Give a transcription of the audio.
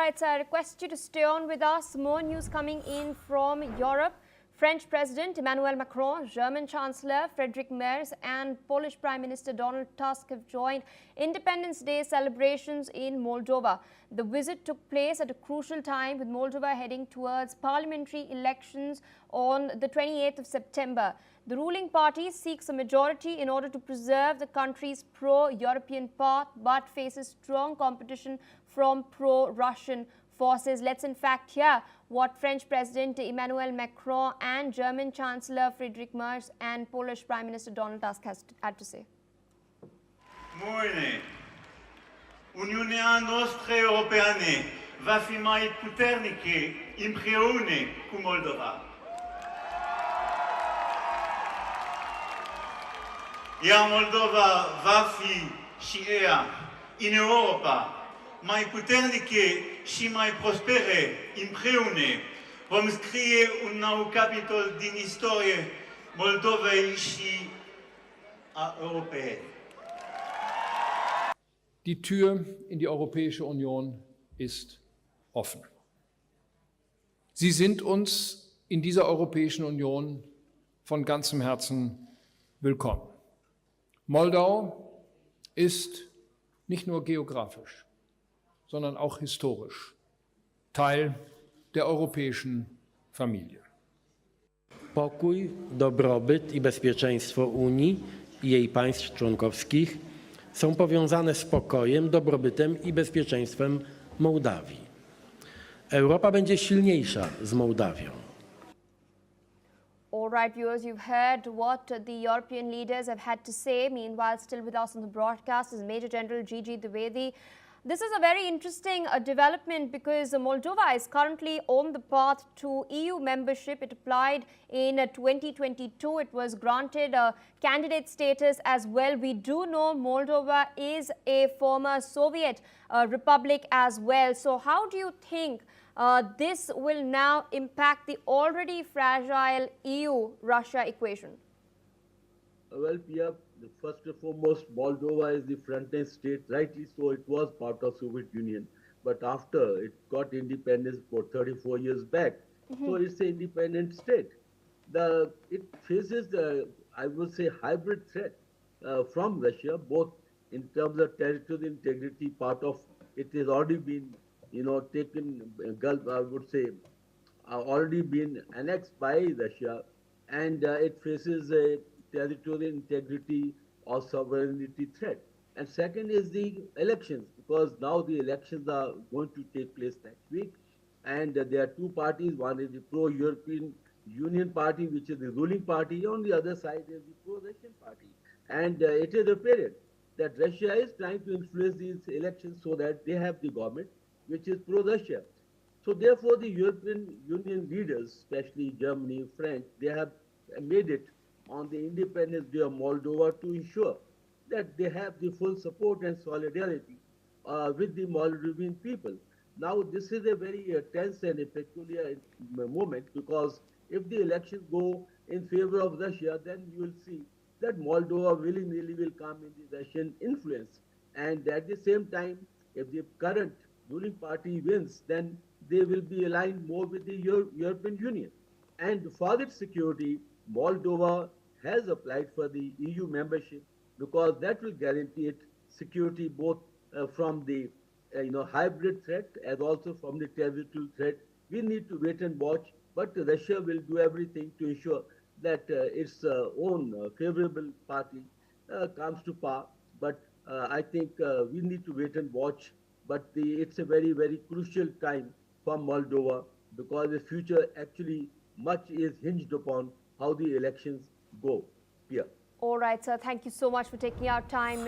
right, so I request you to stay on with us. More news coming in from Europe. French President Emmanuel Macron, German Chancellor Friedrich Merz and Polish Prime Minister Donald Tusk have joined Independence Day celebrations in Moldova. The visit took place at a crucial time, with Moldova heading towards parliamentary elections on the 28th of September. The ruling party seeks a majority in order to preserve the country's pro-European path, but faces strong competition from pro-Russian forces. Let's in fact hear what French President Emmanuel Macron and German Chancellor Friedrich Merz and Polish Prime Minister Donald Tusk had to say. Mâine, Uniunea noastră europeană va fi mai puternică împreună cu Moldova. Iar Moldova va fi și ea în Europa mai puternică și mai prosperă împreună. Vom scrie un nou capitol din istorie Moldovei și a Europei. Die Tür in die Europäische Union ist offen. Sie sind uns in dieser Europäischen Union von ganzem Herzen willkommen. Moldau ist nicht nur geografisch, sondern auch historisch Teil der europäischen Familie. Pokój, dobrobyt i bezpieczeństwo Unii i jej państw członkowskich są powiązane z pokojem, dobrobytem i bezpieczeństwem Mołdawii. Europa będzie silniejsza z Mołdawią. All right, viewers, you've heard what the European leaders have had to say. Meanwhile, still with us on the broadcast is Major General Gigi Dwivedi. This is a very interesting development because Moldova is currently on the path to EU membership. It applied in 2022. It was granted candidate status as well. We do know Moldova is a former Soviet republic as well. So how do you think this will now impact the already fragile EU-Russia equation? Well, Pia, first and foremost, Moldova is the front-end state. Rightly so, it was part of Soviet Union. But after it got independence for 34 years back, so it's an independent state. It faces I would say, hybrid threat from Russia, both in terms of territorial integrity. Part of it has already been, taken, I would say, already been annexed by Russia, and it faces a territorial integrity or sovereignty threat. And second is the elections, because now the elections are going to take place next week, and there are two parties. One is the pro-European Union party, which is the ruling party. On the other side is the pro-Russian party. And it is apparent that Russia is trying to influence these elections so that they have the government, which is pro-Russia. So therefore, the European Union leaders, especially Germany, French, they have made it on the Independence Day of Moldova to ensure that they have the full support and solidarity with the Moldovan people. Now, this is a very tense and a peculiar moment, because if the elections go in favor of Russia, then you will see that Moldova willingly will come in the Russian influence. And at the same time, if the current ruling party wins, then they will be aligned more with the European Union. And for its security, Moldova has applied for the EU membership, because that will guarantee it security both from the hybrid threat as also from the territorial threat. We need to wait and watch, but Russia will do everything to ensure that its own favorable party comes to power. But I think we need to wait and watch. But it's a very, very crucial time for Moldova, because the future actually much is hinged upon how the elections go. Yeah. All right, sir. Thank you so much for taking our time